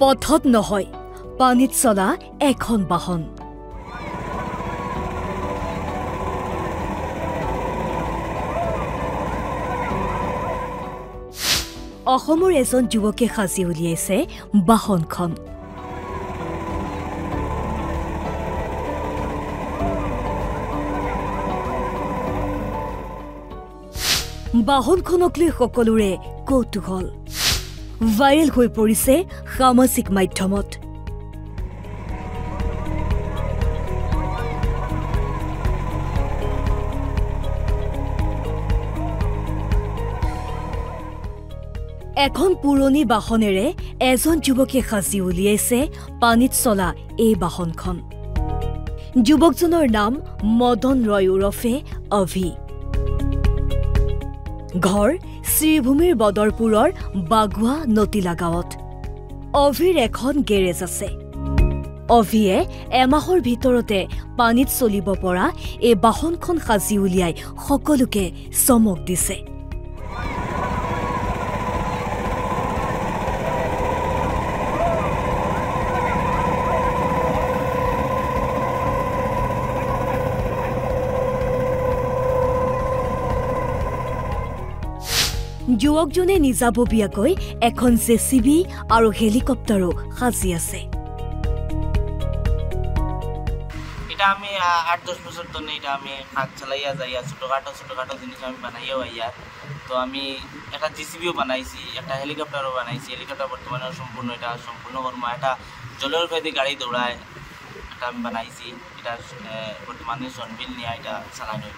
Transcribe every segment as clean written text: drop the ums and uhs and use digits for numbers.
পথত নহয় পানীত চলা এখন বাহন অসমৰ এজন যুৱকে সাজি উলিয়াইছে বাহনখন বাহনখনক লৈ সকলোৰে কৌতুহল ভাইৰেল হৈ পৰিছে সামাজিক মাধ্যমত এখন পুৰণি বাহনেৰে এজন যুৱকে সাজি উলিয়াইছে পানীত চলা এই বাহনখন যুৱকজনৰ নাম মদন ৰয় উৰফে অভি ঘৰ শ্ৰীভূমিৰ বদৰপুৰৰ বাগুৱা নতিলা গাঁৱত অভিৰ এখন গেৰেজ আছে অভিয়ে এমাহৰ ভিতৰতে পানীত চলিব পৰা এই বাহনখন সাজি উলিয়াই সকলোকে চমক দিছে যুৱকজনে নিজাববীয়াকৈ এখন জেচিবি আৰু হেলিকপ্টাৰো সাজি আছে এটা আমি 8-10 বছর ধরে এটা আমি হাত চালাইয়া যাইয়া ছোটখাটো জিনিস আমি বানাইয়াও আইয়া তো আমি একটা জেসিবিও বানাইছি একটা হেলিকপ্টারও বানাইছি হেলিকপ্টার বর্তমানে সম্পূর্ণ কর্ম একটা জলের ভেদে গাড়ি দৌড়ায় এটা আমি বানাইছি এটা বর্তমানে সনবিল নিয়ে এটা চালানো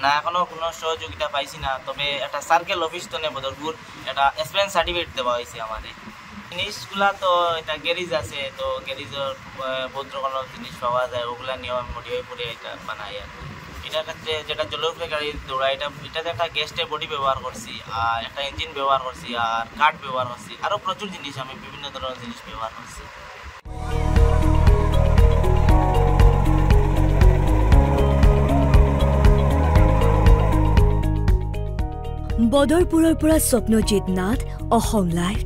না এখনো কোনো সহযোগিতা পাইছি না তবে একটা সার্কেল অফিস তো বদরপুর একটা এক্সপিরিয়েন্স সার্টিফিকেট দেওয়া হয়েছে আমাদের জিনিসগুলা তো এটা গ্যারেজ আছে তো গ্যারেজের বহুত রকমের জিনিস পাওয়া যায় ওগুলা নিয়েও আমি মডিফাই করে এটা বানাই আর এটার ক্ষেত্রে যেটা জলের গাড়ি দৌড়া এটাতে একটা গ্যাসটে বডি ব্যবহার করছি আর একটা ইঞ্জিন ব্যবহার করছি আর কাঠ ব্যবহার করছি আরও প্রচুর জিনিস আমি বিভিন্ন ধরনের জিনিস ব্যবহার করছি বদৰপুৰৰ পৰা Swapnajit Nath Assam live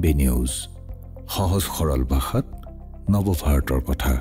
24NB news সহজ সৰল ভাষাত নৱভাৰতৰ কথা